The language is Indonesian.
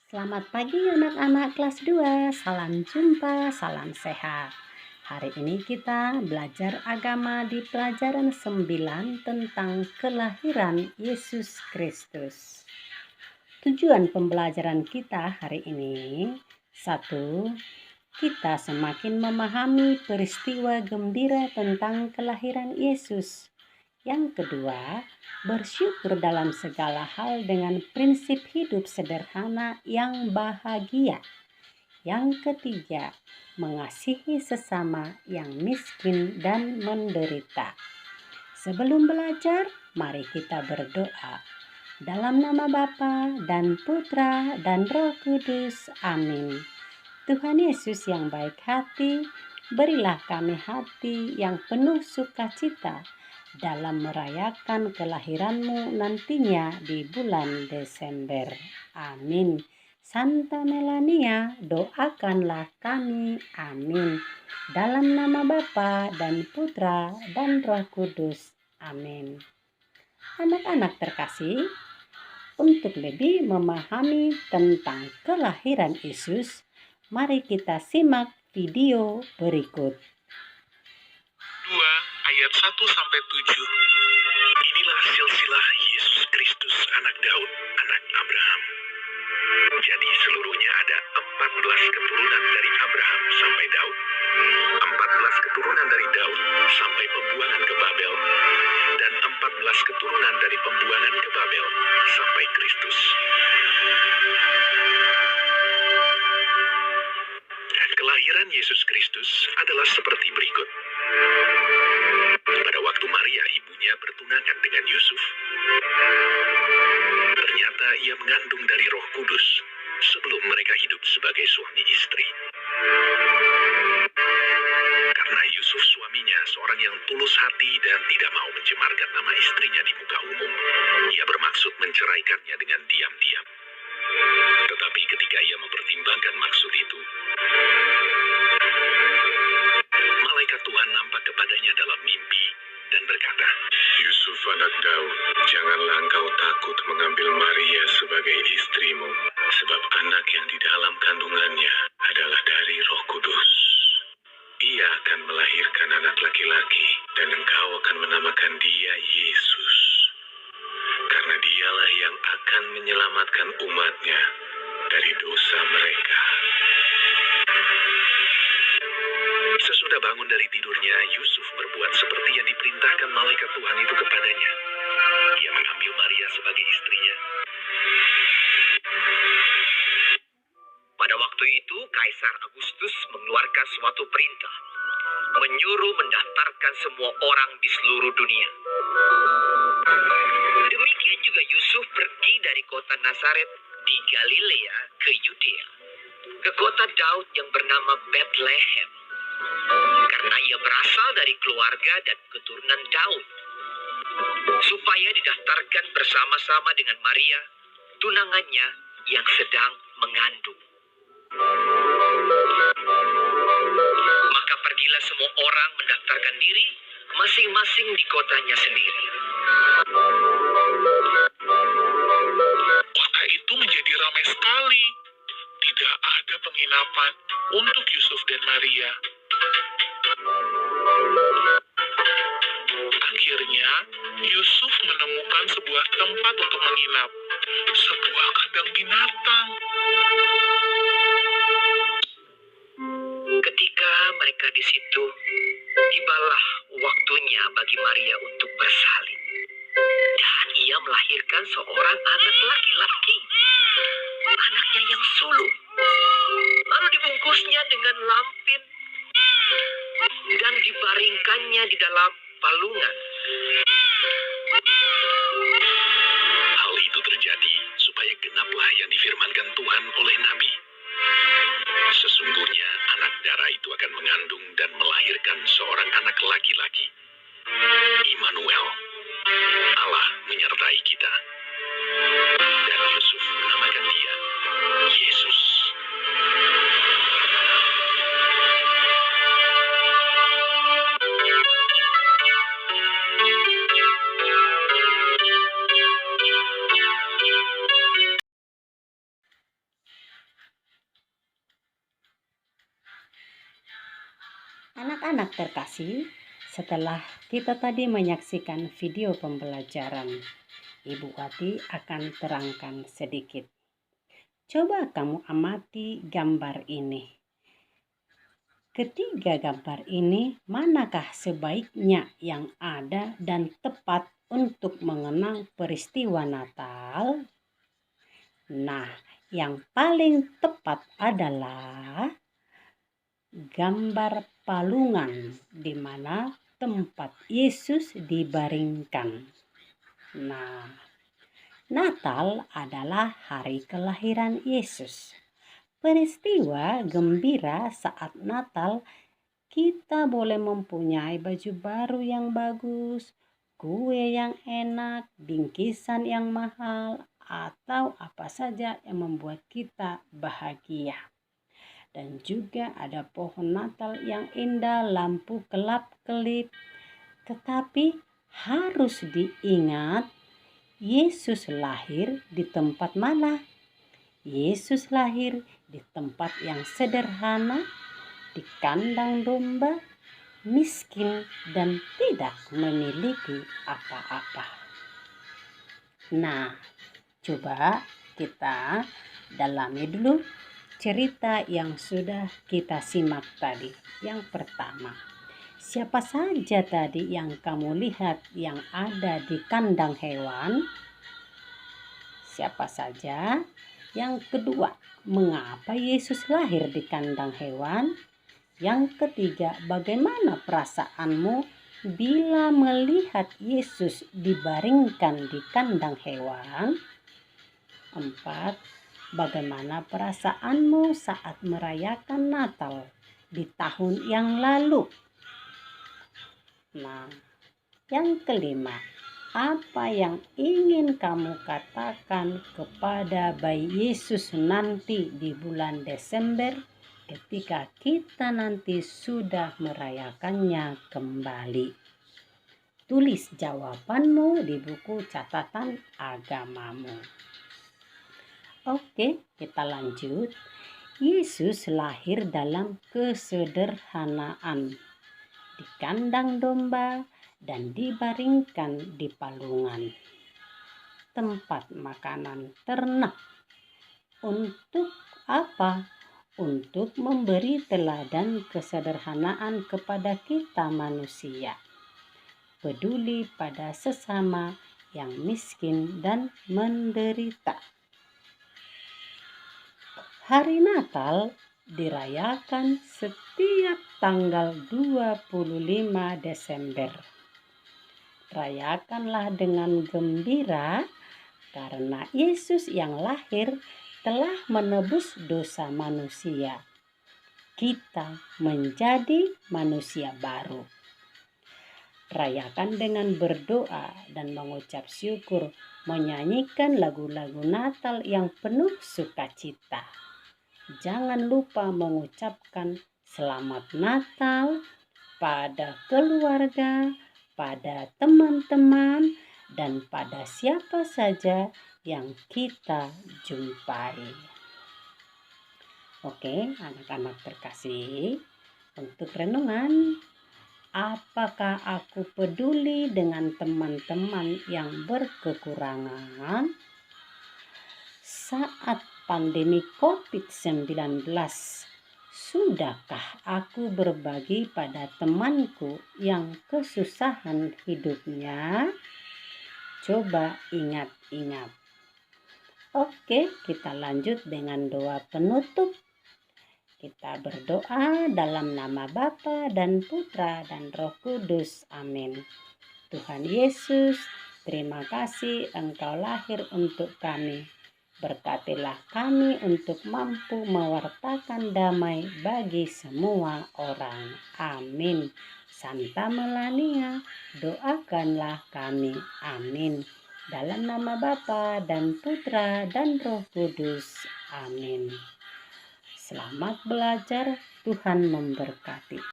Selamat pagi anak-anak kelas 2. Salam jumpa, salam sehat. Hari ini kita belajar agama di pelajaran 9 tentang kelahiran Yesus Kristus. Tujuan pembelajaran kita hari ini: 1. Kita semakin memahami peristiwa gembira tentang kelahiran Yesus. Yang kedua, bersyukur dalam segala hal dengan prinsip hidup sederhana yang bahagia. Yang ketiga, mengasihi sesama yang miskin dan menderita. Sebelum belajar, mari kita berdoa. Dalam nama Bapa dan Putra dan Roh Kudus. Amin. Tuhan Yesus yang baik hati, berilah kami hati yang penuh sukacita dalam merayakan kelahiran-Mu nantinya di bulan Desember. Amin. Santa Melania, doakanlah kami. Amin. Dalam nama Bapa dan Putra dan Roh Kudus. Amin. Anak-anak terkasih, untuk lebih memahami tentang kelahiran Yesus, mari kita simak video berikut. 2 ayat 1-7. Inilah silsilah Yesus Kristus, anak Daud, anak Abraham. Jadi seluruhnya ada 14 keturunan dari Abraham sampai Daud, 14 keturunan dari Daud sampai pembuangan ke Babel, dan 14 keturunan dari pembuangan ke Babel sampai Kristus. Kelahiran Yesus Kristus adalah seperti berikut. Pada waktu Maria ibunya bertunangan dengan Yusuf, ternyata ia mengandung dari Roh Kudus sebelum mereka hidup sebagai suami istri. Karena Yusuf suaminya seorang yang tulus hati dan tidak mau mencemarkan nama istrinya di muka umum, ia bermaksud menceraikannya dengan diam-diam. Tetapi ketika ia mempertimbangkan maksud itu, malaikat Tuhan nampak kepadanya dalam mimpi dan berkata, "Yusuf anak Daud, janganlah engkau takut mengambil Maria sebagai istrimu, sebab anak yang di dalam kandungannya adalah dari Roh Kudus. Ia akan melahirkan anak laki-laki, dan engkau akan menamakan dia Yesus, karena dialah yang akan menyelamatkan umatnya dari dosa mereka." Sesudah bangun dari tidurnya, Yusuf berbuat seperti yang diperintahkan malaikat Tuhan itu kepadanya. Ia mengambil Maria sebagai istrinya. Pada waktu itu, Kaisar Agustus mengeluarkan suatu perintah, menyuruh mendaftarkan semua orang di seluruh dunia. Demikian juga Yusuf pergi dari kota Nazaret di Galilea ke Yudea, ke kota Daud yang bernama Bethlehem, karena ia berasal dari keluarga dan keturunan Daud, supaya didaftarkan bersama-sama dengan Maria, tunangannya yang sedang mengandung. Maka pergilah semua orang mendaftarkan diri masing-masing di kotanya sendiri. Kota itu menjadi ramai sekali. Tidak ada penginapan untuk Yusuf dan Maria. Akhirnya, Yusuf menemukan sebuah tempat untuk menginap, sebuah kandang binatang. Ketika mereka di situ, tibalah waktunya bagi Maria untuk bersalin. Dan ia melahirkan seorang anak laki-laki, anaknya yang sulung. Lalu dibungkusnya dengan lampin dan dibaringkannya di dalam palungan. Hal itu terjadi supaya genaplah yang difirmankan Tuhan oleh Nabi. Sesungguhnya anak darah itu akan mengandung dan melahirkan seorang anak laki-laki. Immanuel, Allah menyertai kita. Dan Yusuf menamakan dia Yesus. Anak terkasih, setelah kita tadi menyaksikan video pembelajaran, Ibu Wati akan terangkan sedikit. Coba kamu amati gambar ini. Ketiga gambar ini, manakah sebaiknya yang ada dan tepat untuk mengenang peristiwa Natal? Nah, yang paling tepat adalah gambar palungan di mana tempat Yesus dibaringkan. Nah, Natal adalah hari kelahiran Yesus. Peristiwa gembira saat Natal, kita boleh mempunyai baju baru yang bagus, kue yang enak, bingkisan yang mahal, atau apa saja yang membuat kita bahagia. Dan juga ada pohon Natal yang indah, lampu kelap-kelip. Tetapi harus diingat, Yesus lahir di tempat mana? Yesus lahir di tempat yang sederhana, di kandang domba, miskin dan tidak memiliki apa-apa. Nah, coba kita dalami dulu cerita yang sudah kita simak tadi. Yang pertama, siapa saja tadi yang kamu lihat yang ada di kandang hewan? Siapa saja? Yang kedua, mengapa Yesus lahir di kandang hewan? Yang ketiga, bagaimana perasaanmu bila melihat Yesus dibaringkan di kandang hewan? 4. Bagaimana perasaanmu saat merayakan Natal di tahun yang lalu? Nah, yang kelima, apa yang ingin kamu katakan kepada bayi Yesus nanti di bulan Desember ketika kita nanti sudah merayakannya kembali? Tulis jawabanmu di buku catatan agamamu. Oke, kita lanjut. Yesus lahir dalam kesederhanaan, di kandang domba dan dibaringkan di palungan, tempat makanan ternak. Untuk apa? Untuk memberi teladan kesederhanaan kepada kita manusia, peduli pada sesama yang miskin dan menderita. Hari Natal dirayakan setiap tanggal 25 Desember. Rayakanlah dengan gembira karena Yesus yang lahir telah menebus dosa manusia. Kita menjadi manusia baru. Rayakan dengan berdoa dan mengucap syukur, menyanyikan lagu-lagu Natal yang penuh sukacita. Jangan lupa mengucapkan selamat Natal pada keluarga, pada teman-teman, dan pada siapa saja yang kita jumpai. Oke, anak-anak terkasih, untuk renungan, apakah aku peduli dengan teman-teman yang berkekurangan? Saat pandemi COVID-19, sudahkah aku berbagi pada temanku yang kesusahan hidupnya? Coba ingat-ingat. Oke, kita lanjut dengan doa penutup. Kita berdoa dalam nama Bapa dan Putra dan Roh Kudus. Amin. Tuhan Yesus, terima kasih Engkau lahir untuk kami. Berkatilah kami untuk mampu mewartakan damai bagi semua orang. Amin. Santa Melania, doakanlah kami. Amin. Dalam nama Bapa dan Putra dan Roh Kudus. Amin. Selamat belajar, Tuhan memberkati.